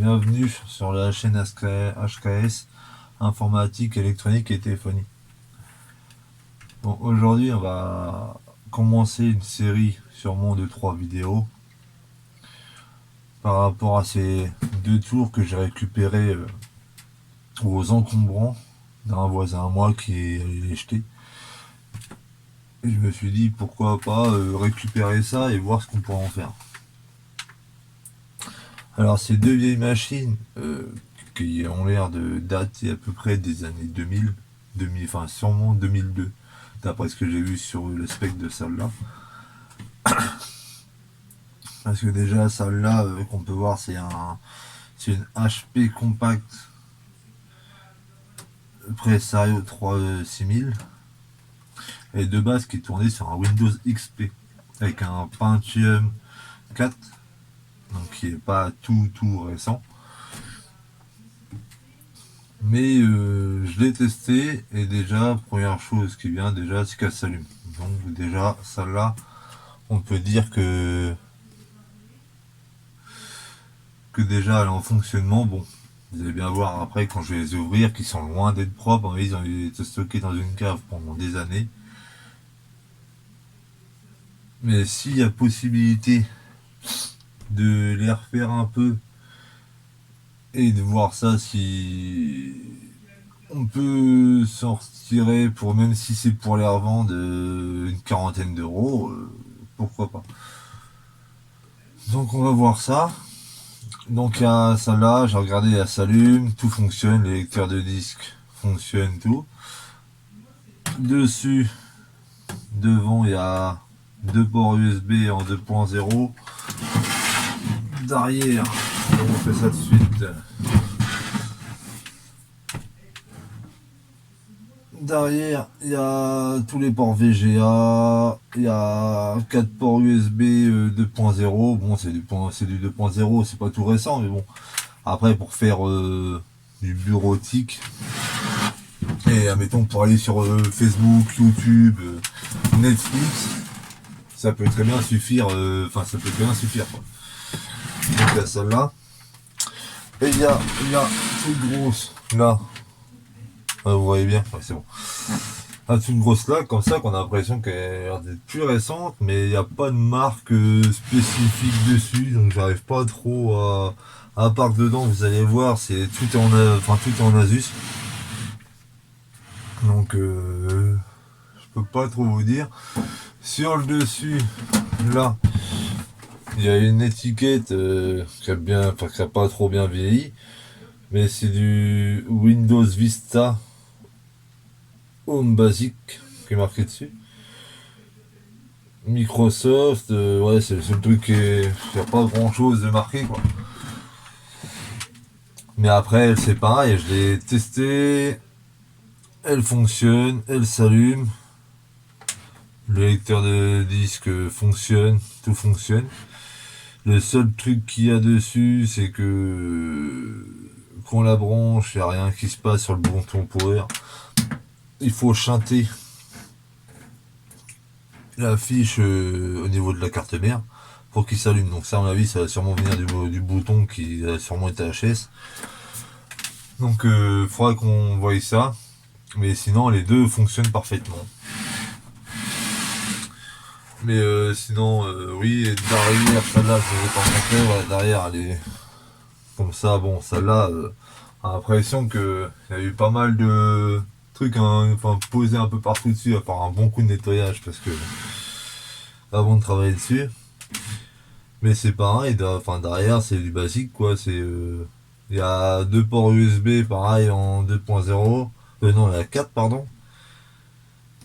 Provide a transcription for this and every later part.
bienvenue sur la chaîne HKS, informatique, électronique et téléphonie. Bon, aujourd'hui on va commencer une série sûrement de 3 vidéos par rapport à ces 2 tours que j'ai récupérés aux encombrants d'un voisin à moi qui allait les jeter. Et je me suis dit pourquoi pas récupérer ça et voir ce qu'on pourrait en faire. Alors ces 2 vieilles machines qui ont l'air de dater à peu près des années 2000, enfin sûrement 2002, d'après ce que j'ai vu sur le spec de celle-là. Parce que déjà celle-là qu'on peut voir c'est une HP Compact Presario 6000 et de base qui est tournée sur un Windows XP avec un Pentium 4, donc qui est pas tout récent. Mais je l'ai testé et déjà première chose qui vient déjà c'est qu'elle s'allume. Donc déjà celle-là on peut dire que déjà elle est en fonctionnement. Bon, vous allez bien voir après quand je vais les ouvrir qu'ils sont loin d'être propres. Ils ont été stockés dans une cave pendant des années. Mais s'il y a possibilité de les refaire un peu et de voir ça si on peut s'en retirer pour, même si c'est pour les revendre, une quarantaine d'euros, pourquoi pas. Donc on va voir ça. Donc il y a celle-là, j'ai regardé, elle s'allume, tout fonctionne, les lecteurs de disques fonctionnent, tout. Dessus, devant, il y a 2 ports USB en 2.0. Derrière, on fait ça de suite. Derrière, il y a tous les ports VGA, il y a 4 ports USB 2.0. Bon, c'est du 2.0, c'est pas tout récent, mais bon. Après, pour faire du bureautique, et admettons pour aller sur Facebook, YouTube, Netflix, ça peut très bien suffire. Quoi. Donc, il y a celle-là. Et il y a toute grosse, là. Vous voyez bien, ouais, c'est bon. Une grosse là, comme ça, qu'on a l'impression qu'elle est plus récente, mais il n'y a pas de marque spécifique dessus, donc j'arrive pas trop à part que dedans, vous allez voir, c'est tout en Asus. Donc je peux pas trop vous dire. Sur le dessus, là, il y a une étiquette qui a pas trop bien vieilli, mais c'est du Windows Vista Home Basic qui est marqué dessus. Microsoft, ouais, c'est le seul truc qui est. Il n'y a pas grand chose de marqué, quoi. Mais après, elle c'est pareil, je l'ai testé. Elle fonctionne, elle s'allume. Le lecteur de disque fonctionne, tout fonctionne. Le seul truc qu'il y a dessus, c'est que quand on la branche, il n'y a rien qui se passe sur le bouton power. Il faut chanter la fiche au niveau de la carte mère pour qu'il s'allume. Donc ça, à mon avis, ça va sûrement venir du bouton qui a sûrement été HS. Donc il faudra qu'on voie ça. Mais sinon, les deux fonctionnent parfaitement. Mais sinon, oui, et derrière, celle-là, je vais pas montrer. Voilà, derrière, elle est comme ça. Bon, celle-là, a l'impression qu'il y a eu pas mal de trucs posés un peu partout dessus, à part un bon coup de nettoyage, parce que avant de travailler dessus. Mais c'est pareil, derrière, c'est du basique, quoi. Il y a 2 ports USB, pareil, en 2.0. Non, il y a 4, pardon.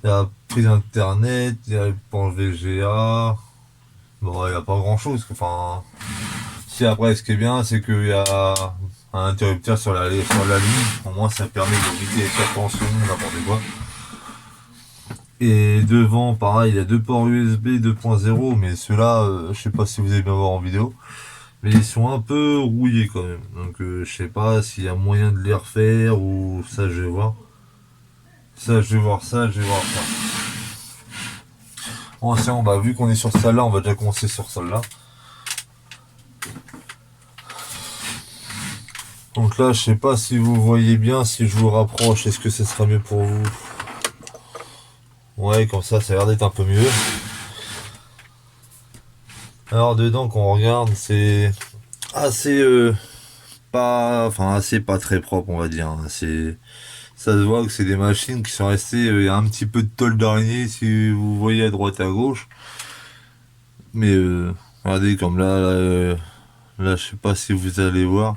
Il y a prise internet, il y a le port VGA. Bon, il n'y a pas grand chose. Enfin, si après, ce qui est bien, c'est qu'il y a un interrupteur sur la ligne. Au moins, ça permet d'éviter les tensions, n'importe quoi. Et devant, pareil, il y a 2 ports USB 2.0, mais ceux-là, je sais pas si vous allez bien voir en vidéo. Mais ils sont un peu rouillés quand même. Donc, je sais pas s'il y a moyen de les refaire ou ça, je vais voir. Ça, je vais voir ça. Bon, bah, vu qu'on est sur celle-là, on va déjà commencer sur celle-là. Donc là, je sais pas si vous voyez bien, si je vous rapproche, est-ce que ce sera mieux pour vous? Ouais, comme ça a l'air d'être un peu mieux. Alors dedans, quand on regarde, c'est assez pas, enfin assez pas très propre, on va dire, hein. Ça se voit que c'est des machines qui sont restées. Il y a un petit peu de tôle d'araignée si vous voyez à droite et à gauche. Mais regardez comme là, je sais pas si vous allez voir,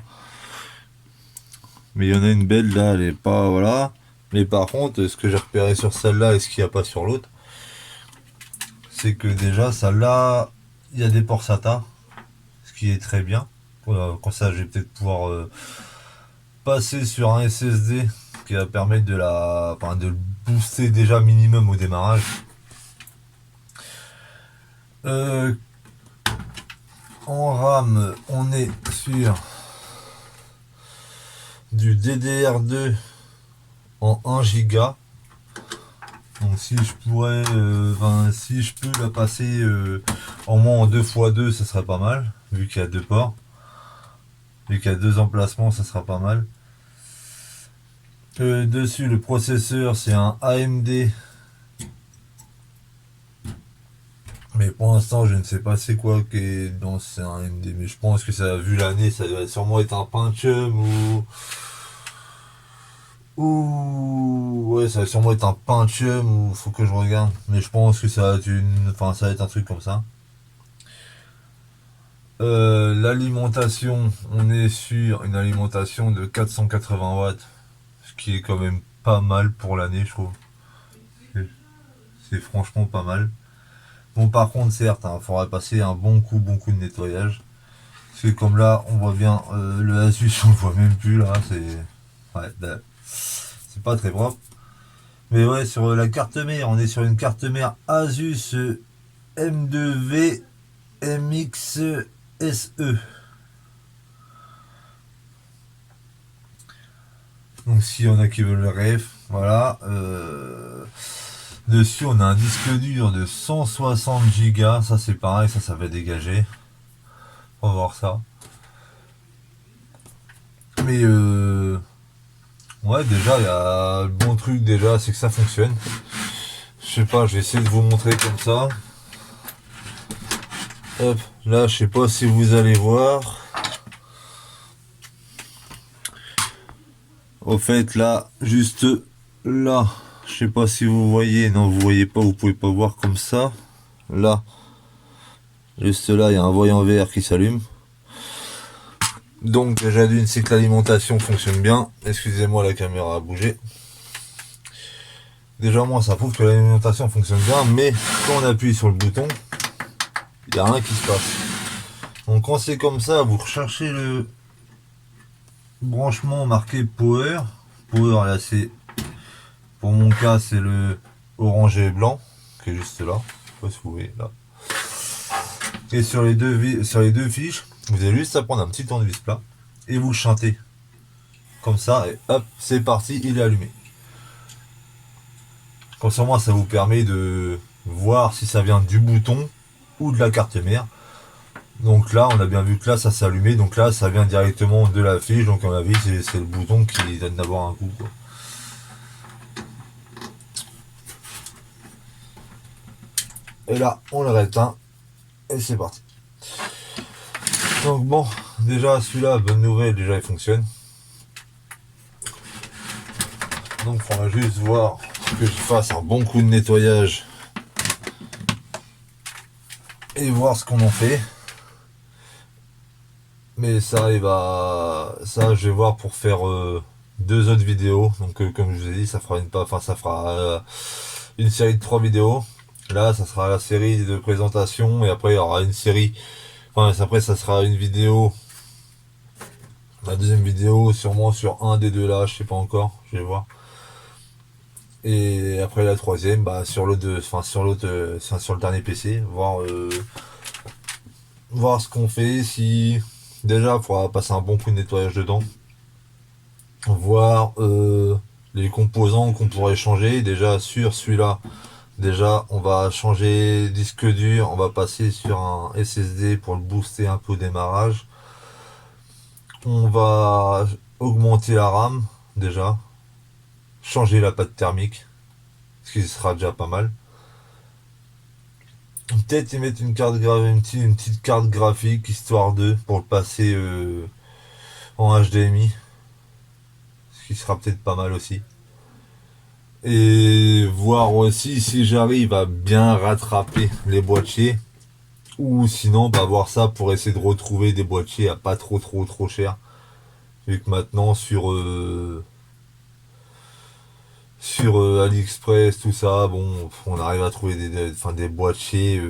mais il y en a une belle là, elle est pas, voilà. Mais par contre, ce que j'ai repéré sur celle-là et ce qu'il n'y a pas sur l'autre, c'est que déjà celle-là, il y a des ports SATA, ce qui est très bien. Comme ça, je vais peut-être pouvoir passer sur un SSD qui va permettre enfin, de le booster déjà minimum au démarrage. Euh, En RAM, on est sur du DDR2 en 1 Go. Donc si je pourrais, si je peux la passer en moins en 2x2, ça serait pas mal, vu qu'il y a deux ports. Vu qu'il y a deux emplacements, ça sera pas mal. Dessus, le processeur, c'est un AMD. Mais pour l'instant, je ne sais pas c'est quoi qui est dans c'est un AMD. Mais je pense que ça, vu l'année, ça doit sûrement être un Pentium ou ouais, ça va sûrement être un Pentium ou faut que je regarde. Mais je pense que ça va être enfin, ça va être un truc comme ça. L'alimentation, on est sur une alimentation de 480 watts, ce qui est quand même pas mal pour l'année, je trouve. C'est franchement pas mal. Bon, par contre, certes, il faudra passer un bon coup de nettoyage. Parce que comme là, on voit bien le Asus, on le voit même plus là, ouais, c'est pas très propre. Mais ouais, sur la carte mère, on est sur une carte mère Asus M2V MX SE. Donc s'il y en a qui veulent le ref, voilà. Dessus, on a un disque dur de 160 Go. Ça, c'est pareil, ça va dégager. On va voir ça. Mais ouais, déjà, il y a le bon truc déjà, c'est que ça fonctionne. Je sais pas, je vais essayer de vous montrer comme ça. Hop, là, je sais pas si vous allez voir. Au fait, là, juste là, je sais pas si vous voyez. Non, vous voyez pas, vous pouvez pas voir comme ça. Là, juste là, il y a un voyant vert qui s'allume. Donc déjà d'une, c'est que l'alimentation fonctionne bien. Excusez-moi, la caméra a bougé. Déjà moi, ça prouve que l'alimentation fonctionne bien, mais quand on appuie sur le bouton, il n'y a rien qui se passe. Donc quand c'est comme ça, vous recherchez le branchement marqué Power. Power là, c'est, pour mon cas, c'est le orange et blanc qui est juste là. Je sais pas si vous voyez là. Et sur les deux fiches, vous avez juste à prendre un petit tournevis plat et vous le chantez comme ça, et hop, c'est parti, il est allumé. Comme ça, moi, ça vous permet de voir si ça vient du bouton ou de la carte mère. Donc là, on a bien vu que là, ça s'est allumé. Donc là, ça vient directement de la fiche. Donc, à mon avis, c'est le bouton qui donne d'avoir un coup, quoi. Et là, on le réteint. Et c'est parti. Donc bon, déjà, celui-là, bonne nouvelle, déjà, il fonctionne. Donc, il faudra juste voir que je fasse un bon coup de nettoyage. Et voir ce qu'on en fait. Mais ça, je vais voir pour faire deux autres vidéos. Donc, comme je vous ai dit, ça fera une série de 3 vidéos. Là, ça sera la série de présentation et après, il y aura une série. Enfin, après, ça sera une vidéo. La deuxième vidéo, sûrement sur un des deux là, je sais pas encore, je vais voir. Et après la troisième, bah sur l'autre, sur le dernier PC, voir ce qu'on fait, si déjà il faudra passer un bon coup de nettoyage dedans, voir les composants qu'on pourrait changer. Déjà sur celui-là, déjà on va changer disque dur, on va passer sur un SSD pour le booster un peu au démarrage. On va augmenter la RAM déjà, changer la pâte thermique, ce qui sera déjà pas mal. Peut-être y mettre une petite carte graphique histoire de pour le passer en HDMI, ce qui sera peut-être pas mal aussi. Et voir aussi si j'arrive à bien rattraper les boîtiers, ou sinon bah voir ça pour essayer de retrouver des boîtiers à pas trop cher, vu que maintenant sur AliExpress, tout ça, bon, on arrive à trouver des boîtiers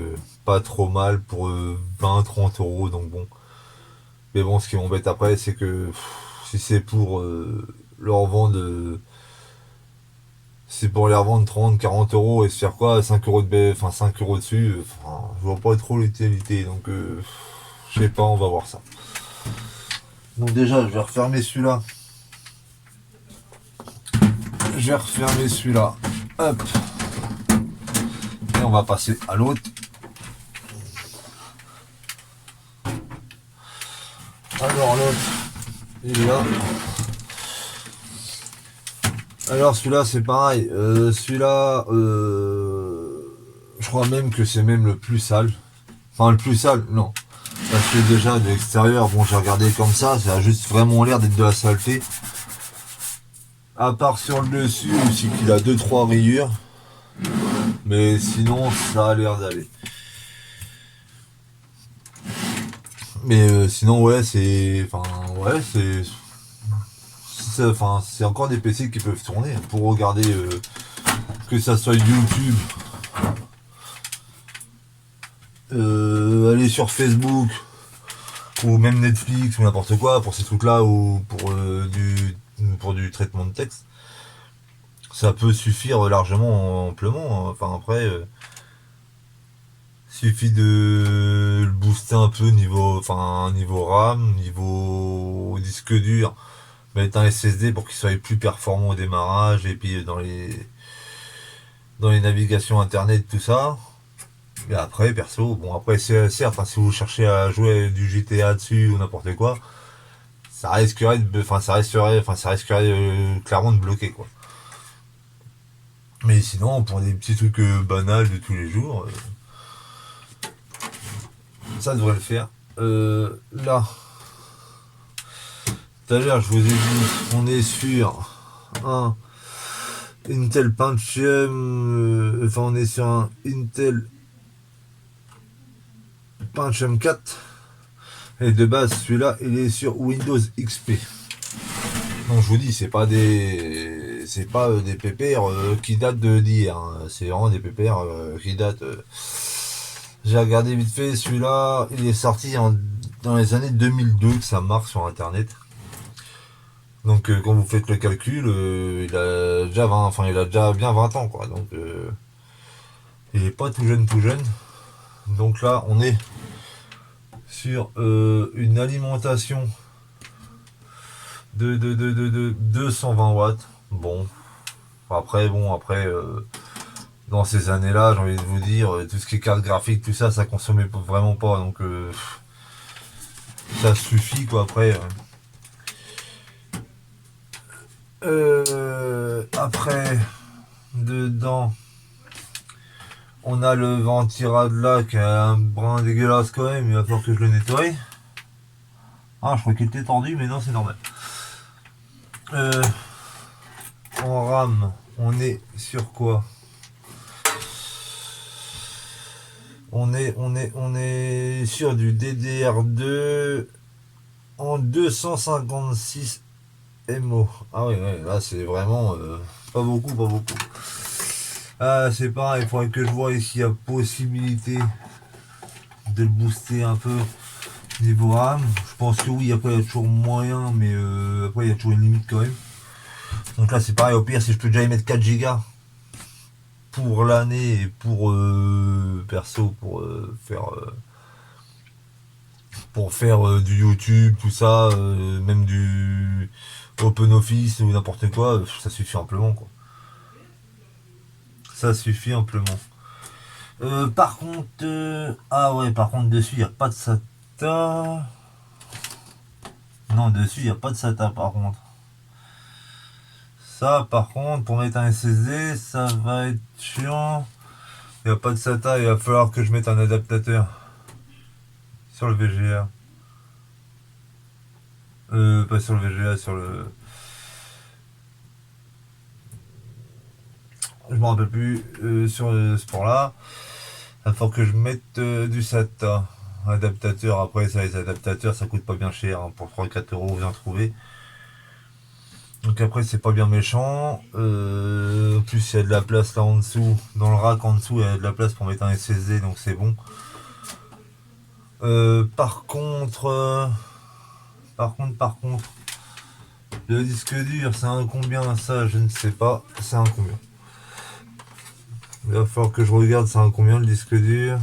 pas trop mal pour 20-30 euros, donc bon. Mais bon, ce qui m'embête après, c'est que si c'est pour leur vendre, c'est pour les revendre 30-40 euros et se faire quoi, 5 euros enfin 5 euros dessus, je vois pas trop l'utilité, donc je sais pas, on va voir ça. Donc déjà, je vais refermer celui-là. Je vais refermer celui-là. Hop. Et on va passer à l'autre. Alors l'autre, il est là. Alors celui-là c'est pareil. Celui-là, je crois même que c'est même le plus sale. Enfin le plus sale, non. Parce que déjà de l'extérieur, bon j'ai regardé comme ça a juste vraiment l'air d'être de la saleté. À part sur le dessus, aussi qu'il a 2-3 rayures. Mais sinon ça a l'air d'aller. Mais sinon ouais c'est. Enfin ouais c'est encore des PC qui peuvent tourner pour regarder que ça soit YouTube, aller sur Facebook ou même Netflix ou n'importe quoi pour ces trucs là ou pour du traitement de texte, ça peut suffire largement amplement. Enfin après suffit de le booster un peu niveau RAM, niveau disque dur, mettre un SSD pour qu'il soit plus performant au démarrage et puis dans les navigations internet, tout ça. Et après, perso, bon après c'est certes, si vous cherchez à jouer du GTA dessus ou n'importe quoi, ça risquerait clairement de bloquer quoi. Mais sinon, pour des petits trucs banals de tous les jours, ça devrait le faire. Là, tout à l'heure, je vous ai dit, on est sur un Intel Pentium, on est sur un Intel Pentium 4. Et de base, celui-là, il est sur Windows XP. Donc je vous dis, c'est pas des pépères qui datent d'hier. Hein. C'est vraiment des pépères qui datent. J'ai regardé vite fait, celui-là, il est sorti dans les années 2002 que ça marque sur Internet. Donc quand vous faites le calcul, il a déjà il a déjà bien 20 ans quoi. Donc il est pas tout jeune. Donc là, on est sur une alimentation de 220 watts. Bon, après, dans ces années-là, j'ai envie de vous dire, tout ce qui est carte graphique, tout ça, ça consommait vraiment pas. Donc, ça suffit, quoi, après. Après, dedans, on a le ventirad là qui a un brin dégueulasse quand même. Il va falloir que je le nettoie. Ah, je crois qu'il était tendu, mais non, c'est normal. En RAM, on est sur quoi? On est sur du DDR2 en 256 MO. Ah oui, ouais, là c'est vraiment pas beaucoup. Ah, c'est pareil, il faudrait que je vois ici la possibilité de le booster un peu niveau RAM. Je pense que oui, après il y a toujours moyen, mais après il y a toujours une limite quand même. Donc là c'est pareil, au pire si je peux déjà y mettre 4 Go pour l'année et pour perso pour faire du YouTube, tout ça, même du OpenOffice ou n'importe quoi, ça suffit amplement quoi. Ça suffit amplement. Par contre, ah ouais, par contre dessus il n'y a pas de SATA. Non, dessus, il n'y a pas de SATA par contre. Ça, par contre, pour mettre un SSD, ça va être chiant. Il n'y a pas de SATA, il va falloir que je mette un adaptateur sur le VGA. Pas sur le VGA, sur le... Je me rappelle plus, sur ce port-là. Il va falloir que je mette du SATA. Adaptateur, après ça, les adaptateurs, ça coûte pas bien cher. Hein. Pour 3-4 euros, vous en trouvez. Donc après, c'est pas bien méchant. En plus, il y a de la place là en dessous. Dans le rack en dessous, il y a de la place pour mettre un SSD, donc c'est bon. Par contre, le disque dur, c'est un combien ça? Je ne sais pas. C'est un combien? Il va falloir que je regarde, c'est un combien le disque dur?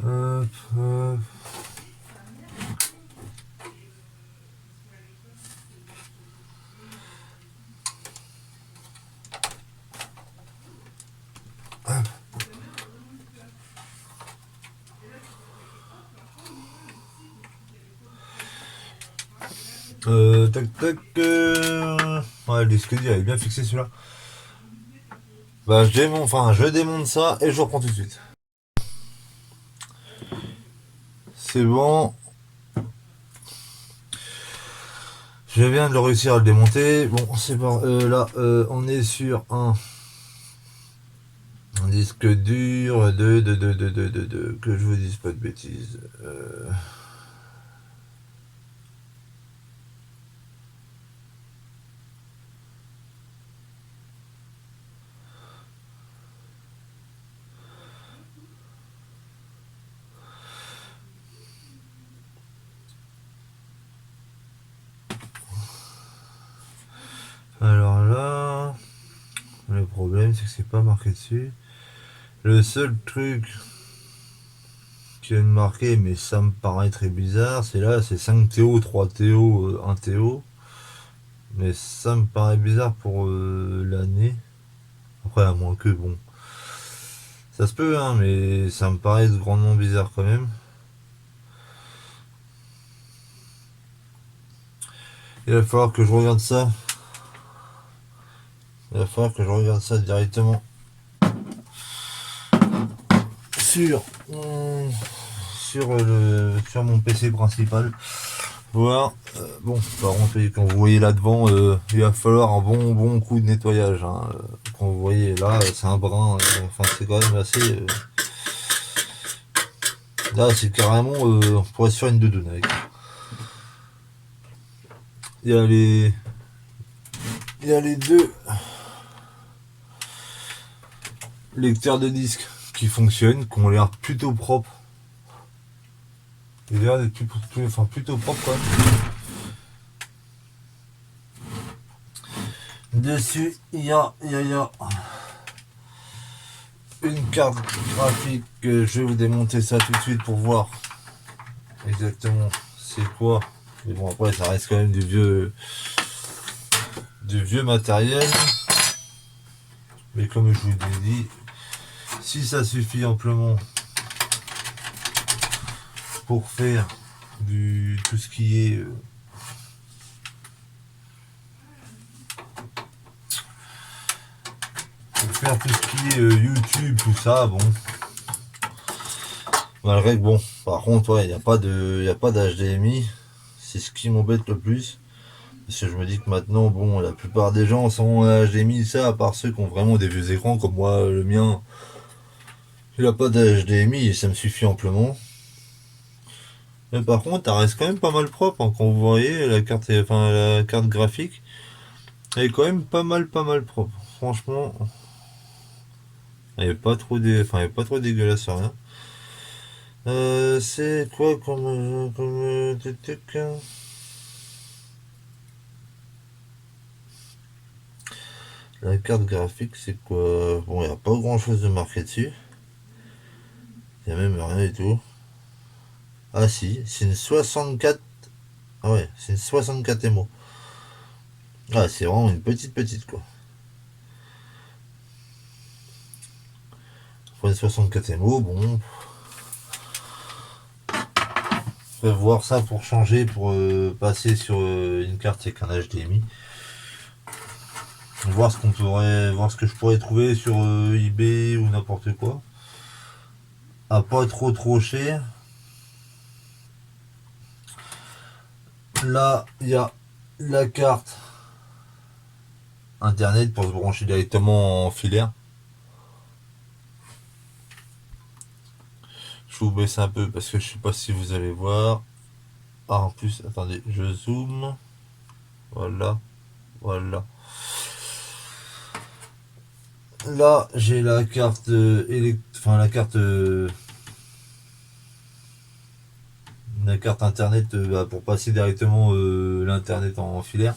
Hop, hop. Tac tac. Ouais, le disque dur il est bien fixé celui-là. Bah je démonte ça et je reprends tout de suite. C'est bon. Je viens de le réussir à le démonter. Bon, c'est bon. Là, on est sur un disque dur de que je vous dise pas de bêtises. Alors là, le problème c'est que c'est pas marqué dessus. Le seul truc qui vient de marquer, mais ça me paraît très bizarre, c'est là, c'est 5 TO, 3 TO, 1 TO. Mais ça me paraît bizarre pour l'année. Après, à moins que, bon. Ça se peut, hein, mais ça me paraît grandement bizarre quand même. Il va falloir que je regarde ça. Il va falloir que je regarde ça directement sur sur mon PC principal. Voir. Bon, par contre, quand vous voyez là devant, il va falloir un bon coup de nettoyage. Hein. Quand vous voyez là, c'est un brin. Enfin, c'est quand même assez. Là, c'est carrément. On pourrait se faire une doudoune avec. Il y a les. Il y a les deux lecteurs de disques qui fonctionnent, qui ont l'air plutôt propres. Il a l'air d'être plutôt propre quand même. Dessus, il y a une carte graphique. Je vais vous démonter ça tout de suite pour voir exactement c'est quoi. Mais bon, après, ça reste quand même du vieux matériel. Mais comme je vous l'ai dit, si ça suffit amplement pour faire tout ce qui est YouTube, tout ça, bon. Malgré que bon, par contre, ouais, il n'y a pas d'HDMI. C'est ce qui m'embête le plus. Parce que je me dis que maintenant, bon, la plupart des gens sont HDMI, ça, à part ceux qui ont vraiment des vieux écrans, comme moi, le mien. Il n'a pas d'HDMI et ça me suffit amplement. Mais par contre, ça reste quand même pas mal propre, hein, quand vous voyez la carte graphique. Elle est quand même pas mal propre. Franchement, elle est pas trop dégueulasse, rien. C'est quoi comme truc, hein. La carte graphique, c'est quoi? Bon, il n'y a pas grand chose de marqué dessus. Il n'y a même rien du tout. Ah si, c'est une 64. Ah ouais, c'est une 64 MO. Ah, c'est vraiment une petite quoi. pour une 64 MO, bon. Je vais voir ça pour changer, pour passer sur une carte avec un HDMI. Voir ce qu'on pourrait, voir ce que je pourrais trouver sur eBay ou n'importe quoi. À pas trop cher. Là, il y a la carte internet pour se brancher directement en filaire. Je vous baisse un peu parce que je sais pas si vous allez voir. Ah, en plus, attendez, je zoome. Voilà, voilà. Là, j'ai la carte la carte internet pour passer directement l'internet en filaire.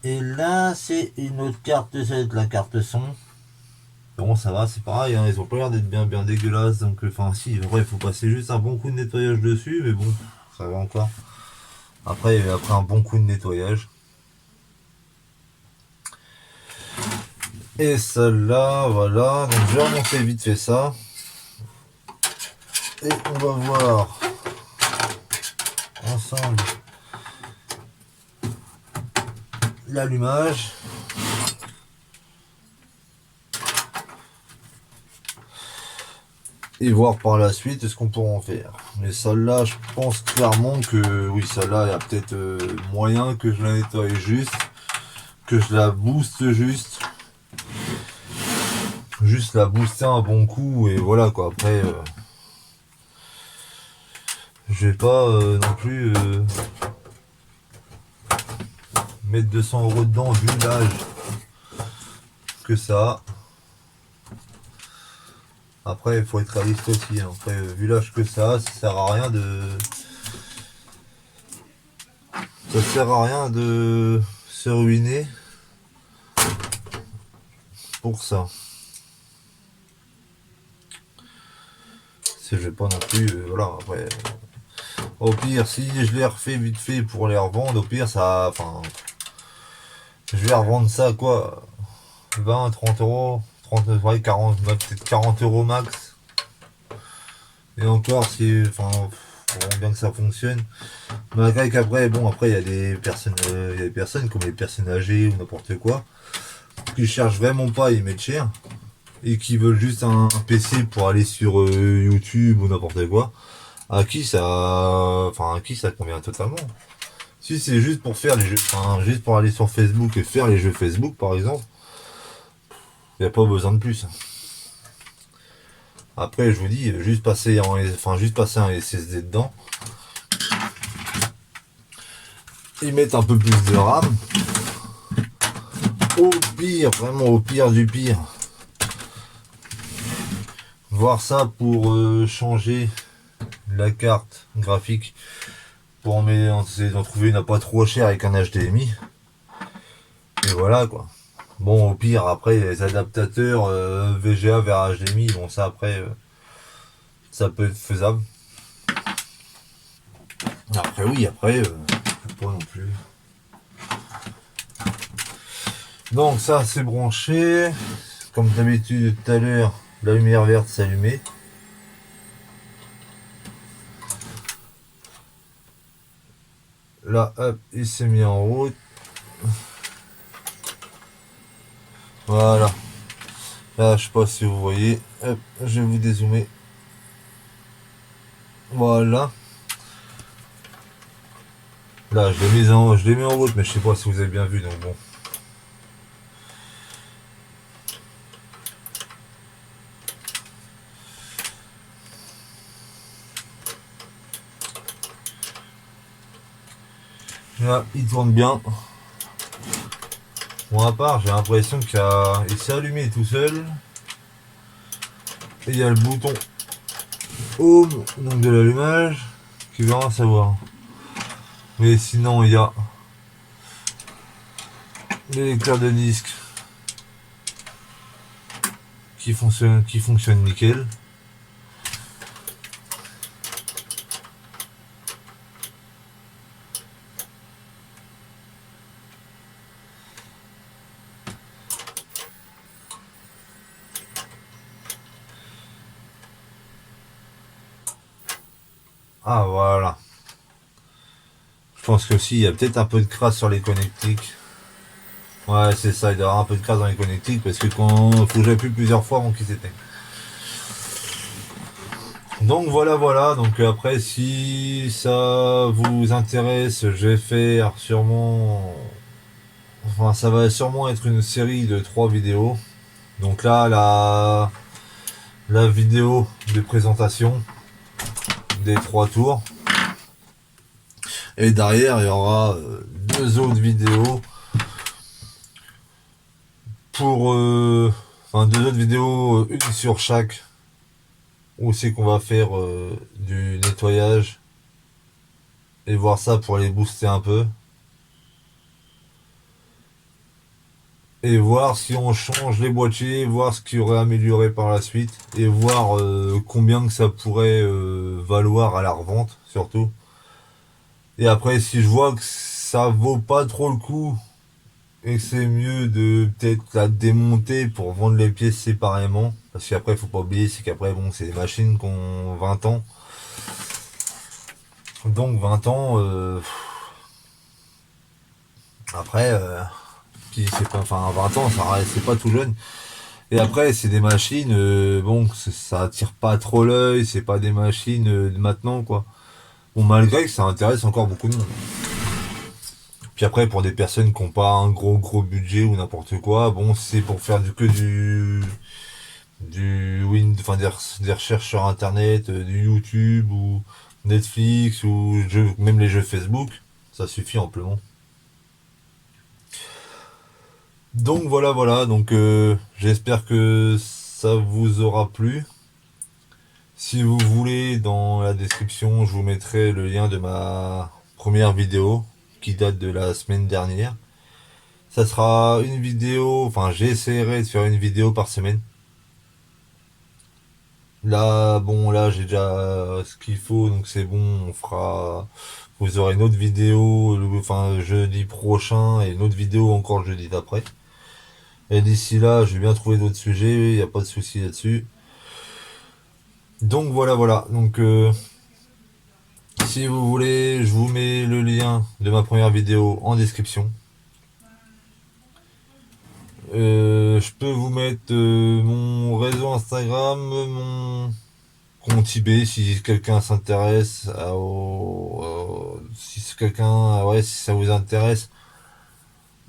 Et là, c'est une autre carte, ça va être la carte son. Bon, ça va, c'est pareil, hein, ils ont pas l'air d'être bien dégueulasses, donc enfin si, en vrai, il faut passer juste un bon coup de nettoyage dessus, mais bon, ça va encore. Après un bon coup de nettoyage. Et celle-là, voilà, donc je vais remonter vite fait ça. Et on va voir ensemble l'allumage. Et voir par la suite ce qu'on pourra en faire. Mais celle-là, je pense clairement que oui, celle-là, il y a peut-être moyen que je la nettoie juste, que je la booste juste la booster un bon coup et voilà quoi. Après, je vais pas non plus mettre 200 € dedans vu l'âge que ça a. Après, il faut être réaliste aussi. Hein. Après, vu l'âge que ça sert à rien de. Ça sert à rien de se ruiner pour ça. Si je vais pas non plus. Voilà, après. Au pire, si je les refais vite fait pour les revendre, au pire, ça. Enfin. Je vais revendre ça quoi 20, 30 €. 30, ouais, 40, peut-être 40 € max. Et encore, si. Enfin. Faut bien que ça fonctionne. Malgré qu'après, bon, après, il y a des personnes comme les personnes âgées ou n'importe quoi, qui cherchent vraiment pas à y mettre cher et qui veulent juste un PC pour aller sur YouTube ou n'importe quoi. À qui ça convient totalement. Si c'est juste pour faire les jeux, enfin, juste pour aller sur Facebook et faire les jeux Facebook par exemple, il n'y a pas besoin de plus. Après, je vous dis, juste passer un SSD dedans, ils mettent un peu plus de RAM. Au pire, vraiment au pire du pire, voir ça pour changer la carte graphique pour essayer d'en trouver une à pas trop cher avec un HDMI. Et voilà quoi. Bon, au pire, après, les adaptateurs VGA vers HDMI, bon, ça après, ça peut être faisable. Après, oui, après, pas non plus. Donc, ça, c'est branché. Comme d'habitude, tout à l'heure, la lumière verte s'allumait. Là, hop, il s'est mis en route. Voilà. Là, je sais pas si vous voyez. Hop, je vais vous dézoomer. Voilà. Là, je l'ai mis en route, mais je sais pas si vous avez bien vu, donc bon. Là, il tourne bien. Bon, à part, j'ai l'impression qu'il s'est allumé tout seul. Et il y a le bouton Home, donc de l'allumage, qui va rien savoir. Mais sinon, il y a les lecteurs de disque qui fonctionnent nickel. Ah voilà. Je pense que si, il y a peut-être un peu de crasse sur les connectiques. Ouais, c'est ça, il doit y avoir un peu de crasse dans les connectiques parce que quand faut que j'appuie plusieurs fois avant qu'ils s'éteignent. Donc voilà, voilà. Donc après, si ça vous intéresse, je vais faire sûrement. Enfin, ça va sûrement être une série de 3 vidéos. Donc là, la vidéo de présentation des 3 tours. Et derrière, il y aura 2 autres vidéos pour. Enfin, 2 autres vidéos, une sur chaque. Où c'est qu'on va faire du nettoyage. Et voir ça pour les booster un peu. Et voir si on change les boîtiers, voir ce qui aurait amélioré par la suite, et voir combien que ça pourrait valoir à la revente, surtout. Et après, si je vois que ça vaut pas trop le coup, et que c'est mieux de peut-être la démonter pour vendre les pièces séparément, parce qu'après, faut pas oublier, c'est qu'après, bon, c'est des machines qui ont 20 ans. Donc 20 ans, après, qui c'est pas, enfin 20 ans, c'est pas tout jeune. Et après, c'est des machines, bon, ça attire pas trop l'œil, c'est pas des machines de maintenant, quoi. Bon, malgré que ça intéresse encore beaucoup de monde. Puis après, pour des personnes qui n'ont pas un gros budget ou n'importe quoi, bon, c'est pour faire enfin des recherches sur internet, du YouTube ou Netflix ou même les jeux Facebook, ça suffit amplement. Donc voilà, voilà, donc j'espère que ça vous aura plu. Si vous voulez, dans la description, je vous mettrai le lien de ma première vidéo qui date de la semaine dernière. Ça sera une vidéo, enfin j'essaierai de faire une vidéo par semaine. Là, bon, là j'ai déjà ce qu'il faut, donc c'est bon, on fera. Vous aurez une autre vidéo, enfin jeudi prochain, et une autre vidéo encore le jeudi d'après. Et d'ici là, je vais bien trouver d'autres sujets, il n'y a pas de souci là-dessus. Donc voilà, voilà. Donc si vous voulez, je vous mets le lien de ma première vidéo en description. Je peux vous mettre mon réseau Instagram, mon compte eBay si quelqu'un s'intéresse si quelqu'un, ouais, si ça vous intéresse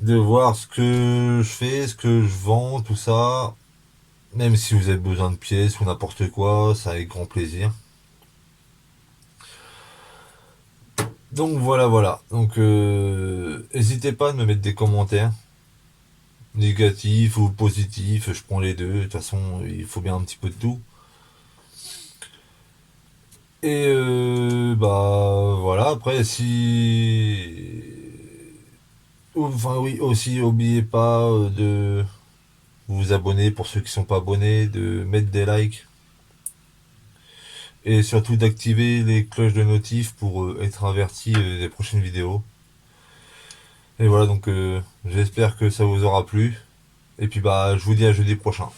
de voir ce que je fais, ce que je vends, tout ça. Même si vous avez besoin de pièces ou n'importe quoi, ça avec grand plaisir. Donc voilà, voilà. Donc n'hésitez pas à me mettre des commentaires, négatifs ou positifs, je prends les deux. De toute façon, il faut bien un petit peu de tout. Et bah voilà, après si. Enfin oui, aussi n'oubliez pas de vous abonner pour ceux qui sont pas abonnés, de mettre des likes et surtout d'activer les cloches de notif pour être averti des prochaines vidéos. Et voilà, donc j'espère que ça vous aura plu. Et puis bah je vous dis à jeudi prochain.